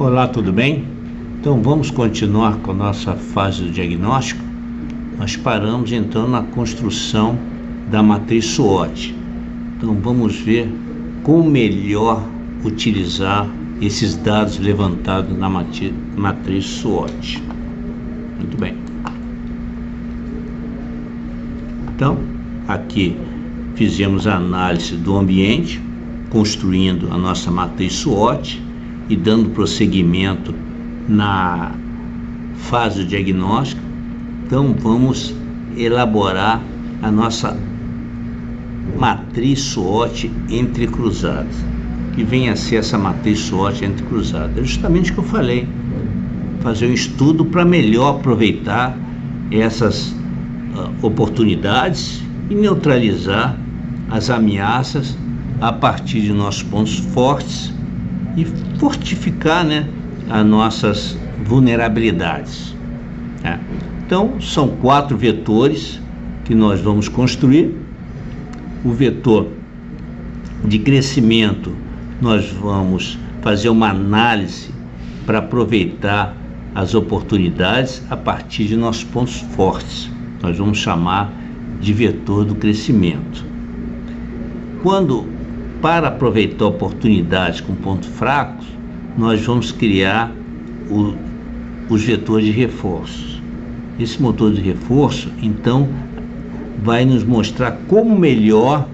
Olá, tudo bem? Então vamos continuar com a nossa fase do diagnóstico. Nós paramos então na construção da matriz SWOT. Então vamos ver como melhor utilizar esses dados levantados na matriz SWOT. Muito bem. Então aqui fizemos a análise do ambiente, construindo a nossa matriz SWOT e dando prosseguimento na fase do diagnóstico. Então vamos elaborar a nossa matriz SWOT entrecruzada. Que vem a ser essa matriz SWOT entrecruzada? É justamente o que eu falei, fazer um estudo para melhor aproveitar essas oportunidades e neutralizar as ameaças a partir de nossos pontos fortes e fortificar, as nossas vulnerabilidades. Então, são 4 vetores que nós vamos construir. O vetor de crescimento, nós vamos fazer uma análise para aproveitar as oportunidades a partir de nossos pontos fortes. Nós vamos chamar de vetor do crescimento. Para aproveitar oportunidades com pontos fracos, nós vamos criar os vetores de reforço. Esse motor de reforço, então, vai nos mostrar como melhor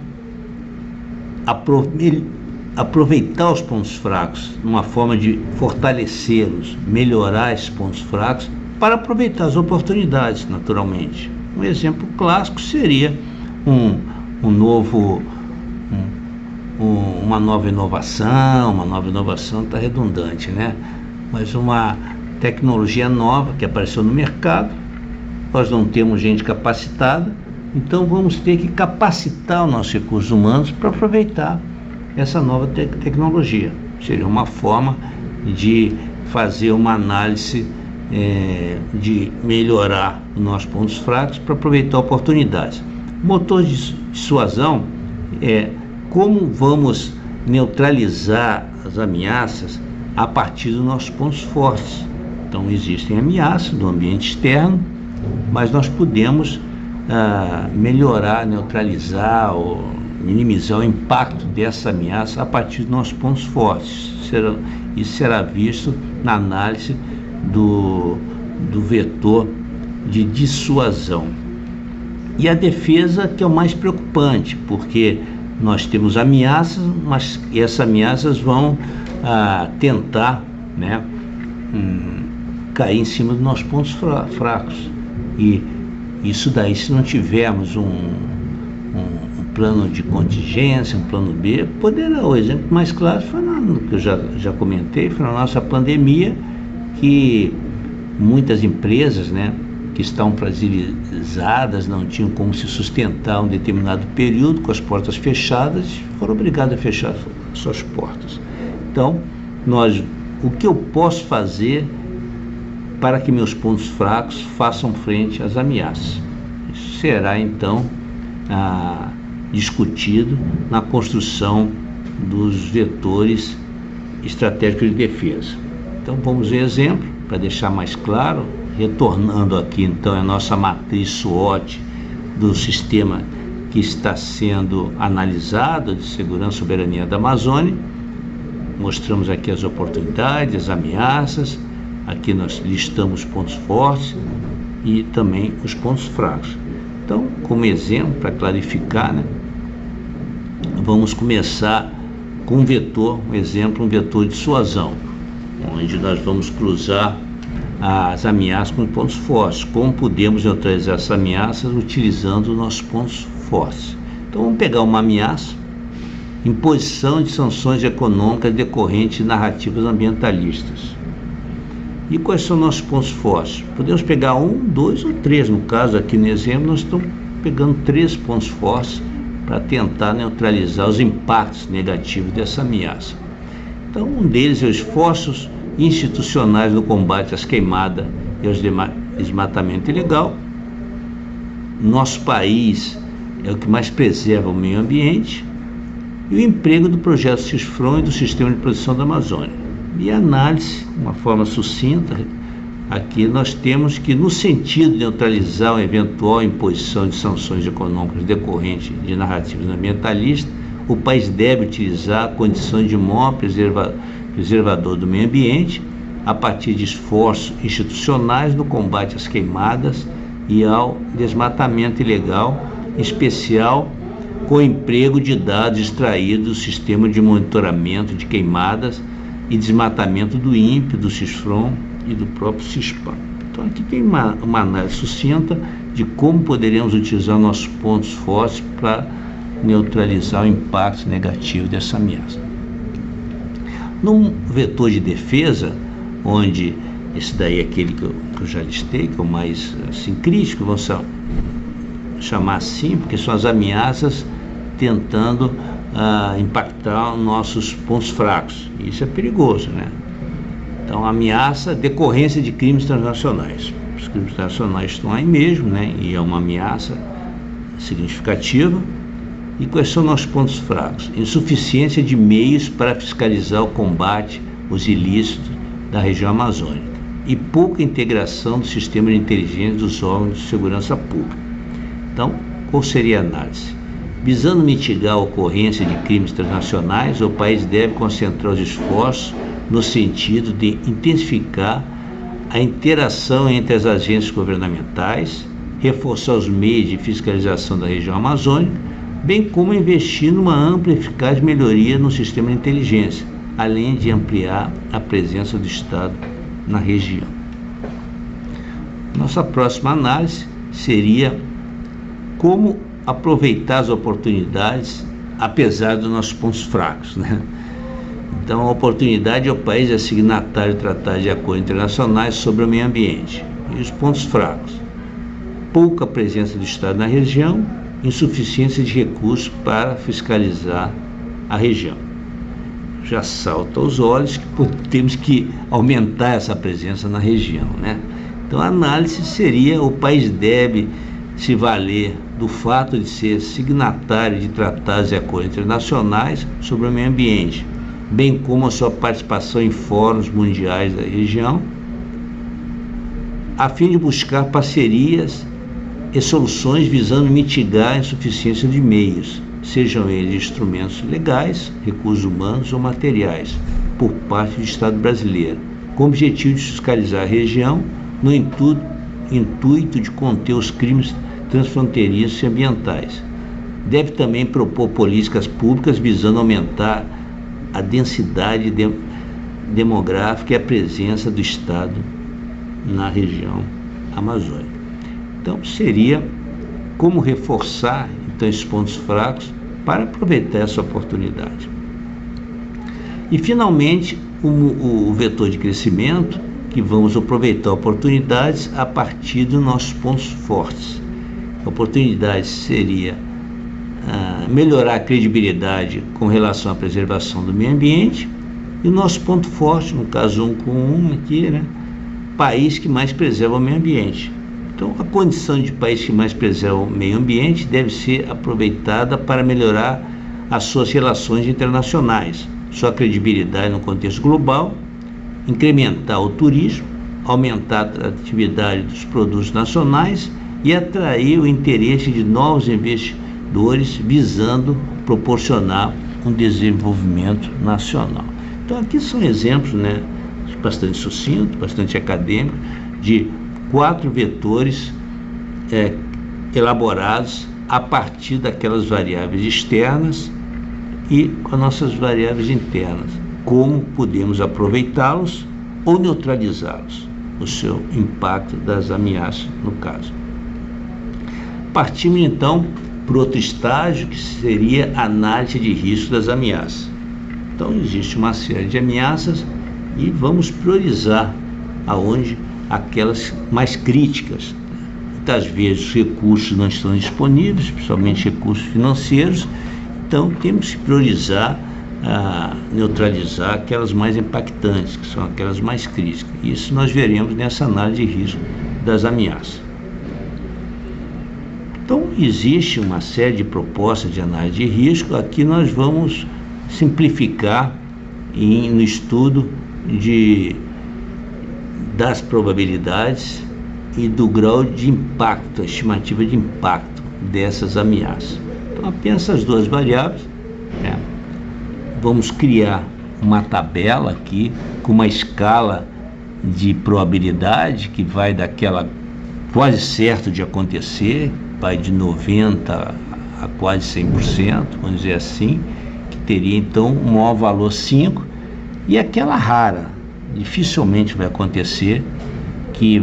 aproveitar os pontos fracos, uma forma de fortalecê-los, melhorar esses pontos fracos, para aproveitar as oportunidades, naturalmente. Um exemplo clássico seria uma nova inovação está redundante, mas uma tecnologia nova que apareceu no mercado. Nós não temos gente capacitada, então vamos ter que capacitar os nossos recursos humanos para aproveitar essa nova tecnologia. Seria uma forma de fazer uma análise de melhorar os nossos pontos fracos para aproveitar oportunidades. Motor de dissuasão é como vamos neutralizar as ameaças a partir dos nossos pontos fortes. Então existem ameaças do ambiente externo, mas nós podemos melhorar, neutralizar ou minimizar o impacto dessa ameaça a partir dos nossos pontos fortes. Isso será visto na análise do vetor de dissuasão. E a defesa, que é o mais preocupante, porque nós temos ameaças, mas essas ameaças vão tentar cair em cima dos nossos pontos fracos. E isso daí, se não tivermos um plano de contingência, um plano B, o exemplo mais claro foi que eu já comentei, foi na nossa pandemia, que muitas empresas, que estão fragilizadas, não tinham como se sustentar um determinado período, com as portas fechadas, foram obrigadas a fechar suas portas. Então, o que eu posso fazer para que meus pontos fracos façam frente às ameaças? Isso será, então, discutido na construção dos vetores estratégicos de defesa. Então, vamos ver exemplo, para deixar mais claro. Retornando aqui, então, a nossa matriz SWOT do sistema que está sendo analisado, de segurança e soberania da Amazônia. Mostramos aqui as oportunidades, as ameaças. Aqui nós listamos os pontos fortes e também os pontos fracos. Então, como exemplo, para clarificar, vamos começar com um vetor de dissuasão, onde nós vamos cruzar as ameaças com pontos fortes. Como podemos neutralizar essas ameaças utilizando os nossos pontos fortes? Então vamos pegar uma ameaça: imposição de sanções econômicas decorrentes de narrativas ambientalistas. E quais são nossos pontos fortes? Podemos pegar 1, 2 ou 3. No caso aqui no exemplo, nós estamos pegando 3 pontos fortes para tentar neutralizar os impactos negativos dessa ameaça. Então, um deles é os esforços institucionais no combate às queimadas e ao desmatamento ilegal. Nosso país é o que mais preserva o meio ambiente, e o emprego do projeto CISFRON e do Sistema de Proteção da Amazônia. E a análise, de uma forma sucinta, aqui nós temos que, no sentido de neutralizar uma eventual imposição de sanções econômicas decorrentes de narrativas ambientalistas, o país deve utilizar condições de maior preservador do meio ambiente a partir de esforços institucionais no combate às queimadas e ao desmatamento ilegal, em especial com o emprego de dados extraídos do sistema de monitoramento de queimadas e desmatamento do INPE, do CISFRON e do próprio CISPAM. Então aqui tem uma análise sucinta de como poderíamos utilizar nossos pontos fortes para neutralizar o impacto negativo dessa ameaça. Num vetor de defesa, onde esse daí é aquele que eu já listei, que é o mais assim, crítico, vamos chamar assim, porque são as ameaças tentando impactar nossos pontos fracos. Isso é perigoso, né? Então, a ameaça, decorrência de crimes transnacionais. Os crimes transnacionais estão aí mesmo, né? E é uma ameaça significativa. E quais são nossos pontos fracos? Insuficiência de meios para fiscalizar o combate aos ilícitos da região amazônica e pouca integração do sistema de inteligência dos órgãos de segurança pública. Então, qual seria a análise? Visando mitigar a ocorrência de crimes transnacionais, o país deve concentrar os esforços no sentido de intensificar a interação entre as agências governamentais, reforçar os meios de fiscalização da região amazônica, bem como investir numa ampla e eficaz melhoria no sistema de inteligência, além de ampliar a presença do Estado na região. Nossa próxima análise seria como aproveitar as oportunidades, apesar dos nossos pontos fracos, né? Então, a oportunidade é o país signatário de tratados de acordos internacionais sobre o meio ambiente. E os pontos fracos: pouca presença do Estado na região, insuficiência de recursos para fiscalizar a região. Já salta aos olhos que temos que aumentar essa presença na região, né? Então, a análise seria: o país deve se valer do fato de ser signatário de tratados e acordos internacionais sobre o meio ambiente, bem como a sua participação em fóruns mundiais da região, a fim de buscar parcerias e soluções visando mitigar a insuficiência de meios, sejam eles instrumentos legais, recursos humanos ou materiais, por parte do Estado brasileiro, com o objetivo de fiscalizar a região no intuito de conter os crimes transfronteiriços e ambientais. Deve também propor políticas públicas visando aumentar a densidade demográfica e a presença do Estado na região amazônica. Então, seria como reforçar então esses pontos fracos para aproveitar essa oportunidade. E, finalmente, o vetor de crescimento, que vamos aproveitar oportunidades a partir dos nossos pontos fortes. A oportunidade seria melhorar a credibilidade com relação à preservação do meio ambiente, e o nosso ponto forte, no caso 1 com 1 aqui, né? País que mais preserva o meio ambiente. Então, a condição de país que mais preserva o meio ambiente deve ser aproveitada para melhorar as suas relações internacionais, sua credibilidade no contexto global, incrementar o turismo, aumentar a atratividade dos produtos nacionais e atrair o interesse de novos investidores, visando proporcionar um desenvolvimento nacional. Então, aqui são exemplos, né, bastante sucintos, bastante acadêmicos, de 4 vetores elaborados a partir daquelas variáveis externas e com as nossas variáveis internas. Como podemos aproveitá-los ou neutralizá-los, o seu impacto das ameaças, no caso. Partimos então para outro estágio, que seria a análise de risco das ameaças. Então, existe uma série de ameaças e vamos priorizar aonde aquelas mais críticas. Muitas vezes os recursos não estão disponíveis, principalmente recursos financeiros, então temos que priorizar, neutralizar aquelas mais impactantes, que são aquelas mais críticas. Isso nós veremos nessa análise de risco das ameaças. Então, existe uma série de propostas de análise de risco. Aqui nós vamos simplificar no estudo das probabilidades e do grau de impacto, a estimativa de impacto dessas ameaças. Então, apenas essas duas variáveis, né? Vamos criar uma tabela aqui com uma escala de probabilidade que vai daquela quase certo de acontecer, vai de 90% a quase 100%, vamos dizer assim, que teria então um maior valor 5, e aquela rara, dificilmente vai acontecer, que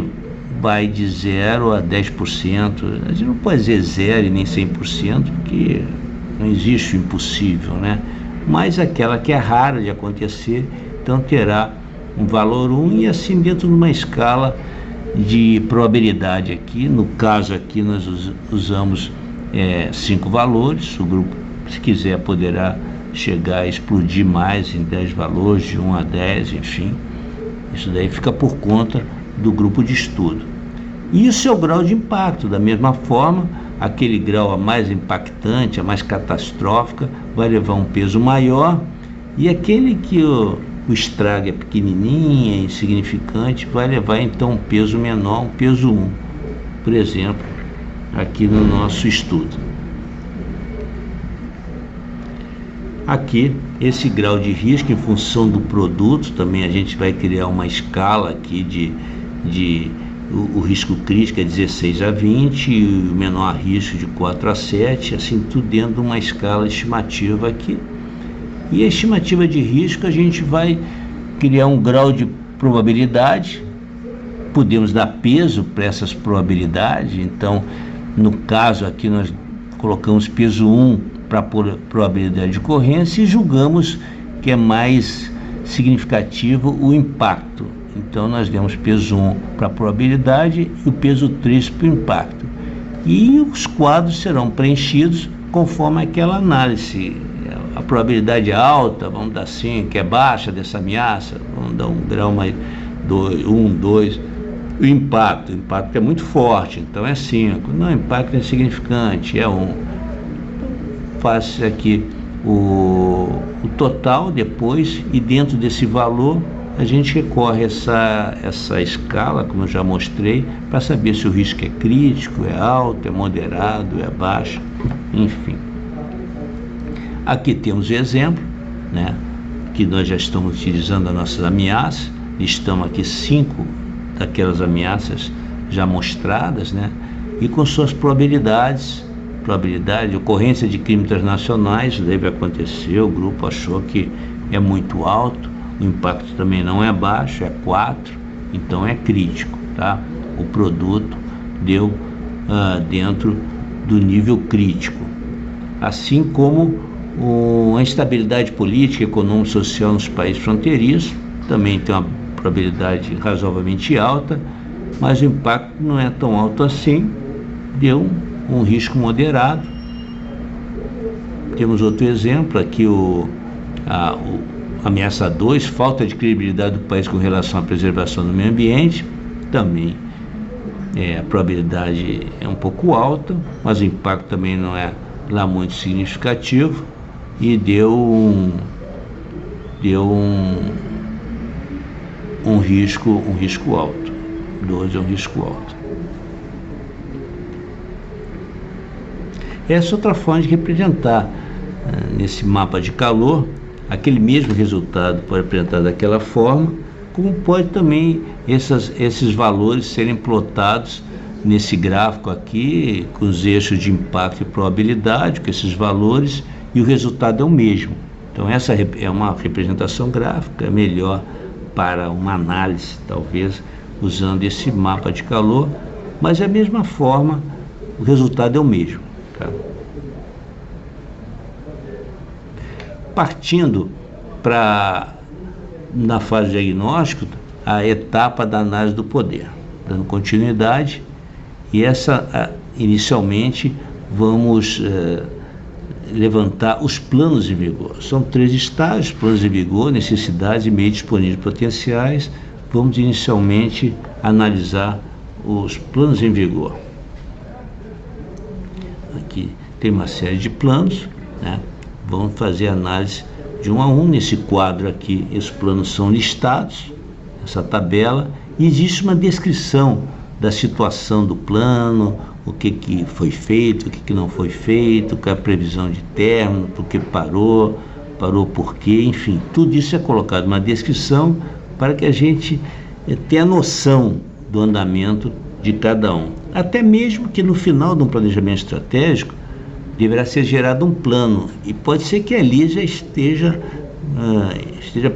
vai de 0 a 10%. A gente não pode dizer 0 e nem 100%, porque não existe o impossível, né? Mas aquela que é rara de acontecer, então terá um valor 1, e assim dentro de uma escala de probabilidade aqui. No caso aqui nós usamos 5 valores. O grupo, se quiser, poderá chegar a explodir mais em 10 valores, de 1 a 10, enfim. Isso daí fica por conta do grupo de estudo. Isso é o grau de impacto. Da mesma forma, aquele grau a mais impactante, a mais catastrófica, vai levar um peso maior, e aquele que o estrago é pequenininho, é insignificante, vai levar então um peso menor, um peso 1, por exemplo, aqui no nosso estudo. Aqui, esse grau de risco em função do produto, também a gente vai criar uma escala aqui o risco crítico é 16 a 20, e o menor risco de 4 a 7, assim tudo dentro de uma escala estimativa aqui. E a estimativa de risco, a gente vai criar um grau de probabilidade, podemos dar peso para essas probabilidades. Então, no caso aqui nós colocamos peso 1 para a probabilidade de ocorrência e julgamos que é mais significativo o impacto. Então nós demos peso 1 para a probabilidade e o peso 3 para o impacto. E os quadros serão preenchidos conforme aquela análise. A probabilidade é alta, vamos dar 5, que é baixa dessa ameaça, vamos dar um grau mais 1, 2. O impacto é muito forte, então é 5. Não, o impacto é insignificante, é 1. Faz aqui o total depois, e dentro desse valor a gente recorre a essa escala, como eu já mostrei, para saber se o risco é crítico, é alto, é moderado, é baixo, enfim. Aqui temos o exemplo, né, que nós já estamos utilizando as nossas ameaças. Estamos aqui 5 daquelas ameaças já mostradas, né, e com suas probabilidade de ocorrência de crimes transnacionais. Deve acontecer, o grupo achou que é muito alto, o impacto também não é baixo, é 4, então é crítico, tá? O produto deu dentro do nível crítico. Assim como a instabilidade política, econômica e social nos países fronteiriços, também tem uma probabilidade razoavelmente alta, mas o impacto não é tão alto assim, deu um risco moderado. Temos outro exemplo aqui, a ameaça 2, falta de credibilidade do país com relação à preservação do meio ambiente. Também a probabilidade é um pouco alta, mas o impacto também não é lá muito significativo, e deu um risco alto. 12 é um risco alto. Essa é outra forma de representar nesse mapa de calor. Aquele mesmo resultado pode apresentar daquela forma, como pode também esses valores serem plotados nesse gráfico aqui, com os eixos de impacto e probabilidade, com esses valores, e o resultado é o mesmo. Então essa é uma representação gráfica, é melhor para uma análise, talvez, usando esse mapa de calor, mas é a mesma forma, o resultado é o mesmo, tá? Partindo na fase de diagnóstico, a etapa da análise do poder, dando continuidade, e inicialmente vamos levantar os planos em vigor. São 3 estágios: planos em vigor, necessidades e meios disponíveis potenciais. Vamos inicialmente analisar os planos em vigor. Aqui tem uma série de planos, né? Vamos fazer análise de 1 a 1. Nesse quadro aqui, esses planos são listados, essa tabela, e existe uma descrição da situação do plano, o que foi feito, o que não foi feito, qual é a previsão de término, por que parou por quê, enfim, tudo isso é colocado numa descrição para que a gente tenha noção do andamento de cada um. Até mesmo que no final de um planejamento estratégico deverá ser gerado um plano, e pode ser que ali já esteja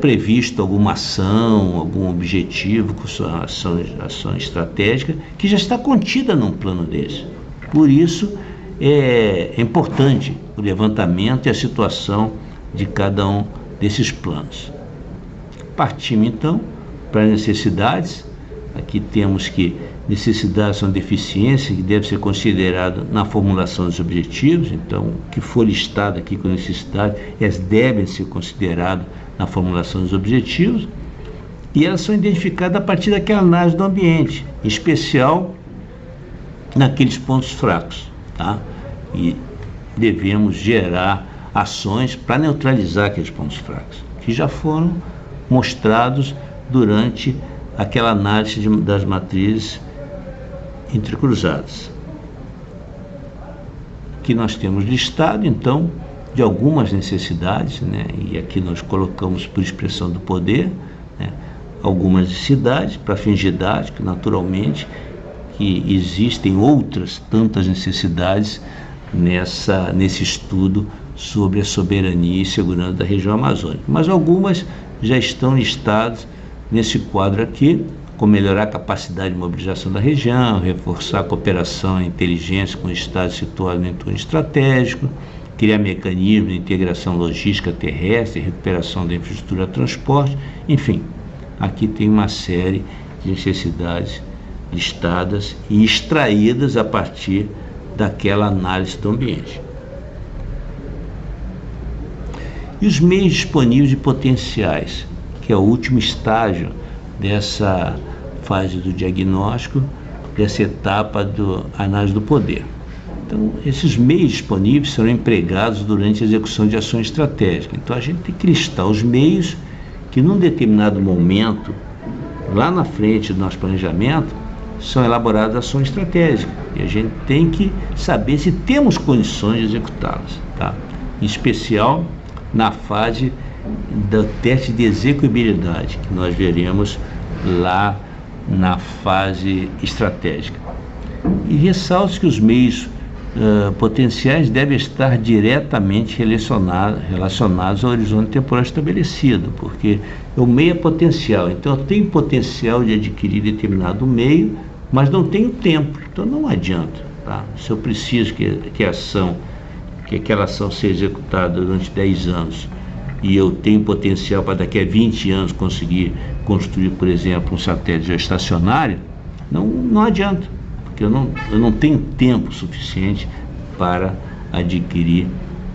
previsto alguma ação, algum objetivo com sua ação estratégica que já está contida num plano desse. Por isso é importante o levantamento e a situação de cada um desses planos. Partimos então para as necessidades. Aqui temos que necessidades são deficiências que devem ser consideradas na formulação dos objetivos. Então, o que for listado aqui com necessidade, elas devem ser consideradas na formulação dos objetivos, e elas são identificadas a partir daquela análise do ambiente, em especial naqueles pontos fracos, tá? E devemos gerar ações para neutralizar aqueles pontos fracos, que já foram mostrados durante aquela análise das matrizes entrecruzadas. Aqui nós temos listado, então, de algumas necessidades, né? E aqui nós colocamos por expressão do poder, né? Algumas necessidades para fins didáticos, naturalmente, que existem outras tantas necessidades nesse estudo sobre a soberania e segurança da região amazônica, mas algumas já estão listadas nesse quadro aqui, como melhorar a capacidade de mobilização da região, reforçar a cooperação e inteligência com estados situados no entorno estratégico, criar mecanismos de integração logística terrestre, recuperação da infraestrutura de transporte, enfim, aqui tem uma série de necessidades listadas e extraídas a partir daquela análise do ambiente. E os meios disponíveis e potenciais, que é o último estágio dessa fase do diagnóstico, dessa etapa da análise do poder. Então, esses meios disponíveis serão empregados durante a execução de ações estratégicas. Então, a gente tem que listar os meios que, num determinado momento, lá na frente do nosso planejamento, são elaboradas ações estratégicas. E a gente tem que saber se temos condições de executá-las, tá? Em especial na fase do teste de execuibilidade, que nós veremos lá na fase estratégica. E ressalto que os meios potenciais devem estar diretamente relacionados ao horizonte temporal estabelecido, porque o meio é potencial, então eu tenho potencial de adquirir determinado meio, mas não tenho tempo, então não adianta, tá? Se eu preciso que aquela ação seja executada durante 10 anos e eu tenho potencial para daqui a 20 anos conseguir construir, por exemplo, um satélite geoestacionário, não adianta, porque eu não tenho tempo suficiente para adquirir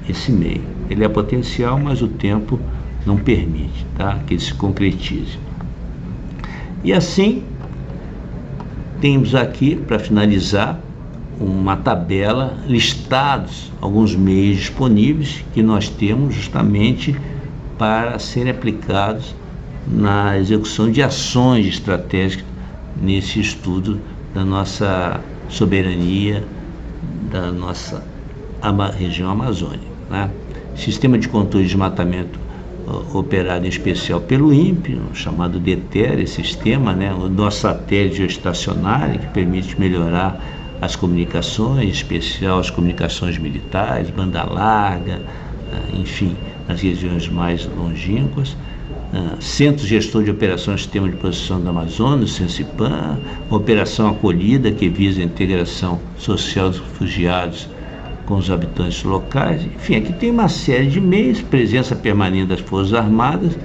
esse meio. Ele é potencial, mas o tempo não permite, tá? Que ele se concretize. E assim, temos aqui, para finalizar, uma tabela listados alguns meios disponíveis que nós temos justamente para serem aplicados na execução de ações estratégicas nesse estudo da nossa soberania, da nossa região amazônica, né? Sistema de controle de desmatamento operado em especial pelo INPE, chamado DETER, esse sistema, né? O nosso satélite geoestacionário, que permite melhorar as comunicações, em especial as comunicações militares, banda larga, enfim, nas regiões mais longínquas. Centro Gestor de Operações do Sistema de Proteção do Amazonas, CENSIPAM, Operação Acolhida, que visa a integração social dos refugiados com os habitantes locais. Enfim, aqui tem uma série de meios, presença permanente das Forças Armadas,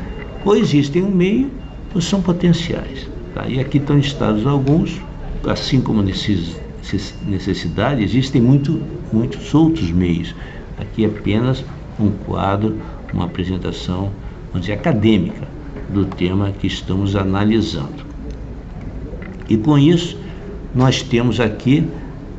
ou existem um meio, ou são potenciais, tá? E aqui estão listados alguns, assim como necessidade, existem muitos outros meios. Aqui é apenas um quadro, uma apresentação, vamos dizer, acadêmica do tema que estamos analisando. E com isso, nós temos aqui,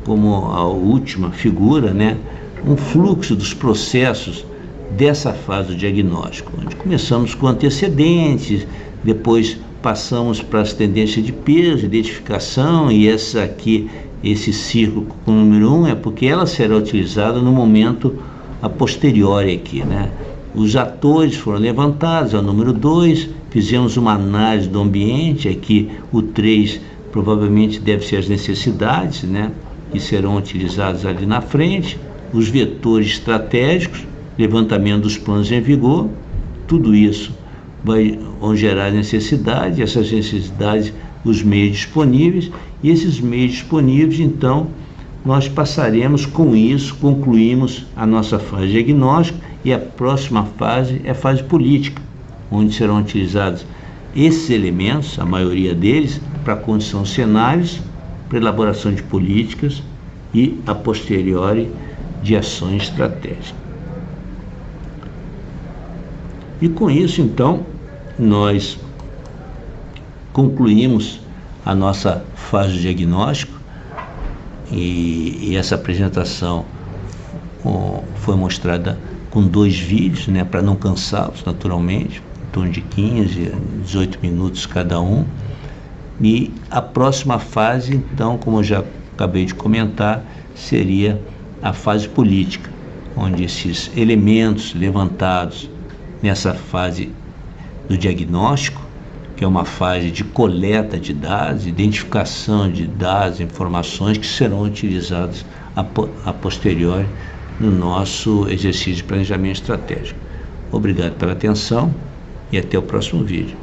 como a última figura, né, um fluxo dos processos dessa fase do diagnóstico, onde começamos com antecedentes, depois passamos para as tendências de peso, identificação, e esse círculo com o número 1 é porque ela será utilizada no momento a posteriori aqui, né? Os atores foram levantados, é o número 2, fizemos uma análise do ambiente, aqui o 3 provavelmente deve ser as necessidades, né, que serão utilizadas ali na frente, os vetores estratégicos, levantamento dos planos em vigor, tudo isso vão gerar necessidade, essas necessidades, os meios disponíveis, e esses meios disponíveis, então, nós passaremos com isso, concluímos a nossa fase diagnóstica, e a próxima fase é a fase política, onde serão utilizados esses elementos, a maioria deles, para a condição de cenários, para elaboração de políticas e, a posteriori, de ações estratégicas. E com isso, então, nós concluímos a nossa fase de diagnóstico, e essa apresentação foi mostrada com 2 vídeos, né, para não cansá-los, naturalmente, em torno de 15 a 18 minutos cada um. E a próxima fase, então, como eu já acabei de comentar, seria a fase política, onde esses elementos levantados nessa fase do diagnóstico, que é uma fase de coleta de dados, identificação de dados, informações que serão utilizados a posteriori no nosso exercício de planejamento estratégico. Obrigado pela atenção e até o próximo vídeo.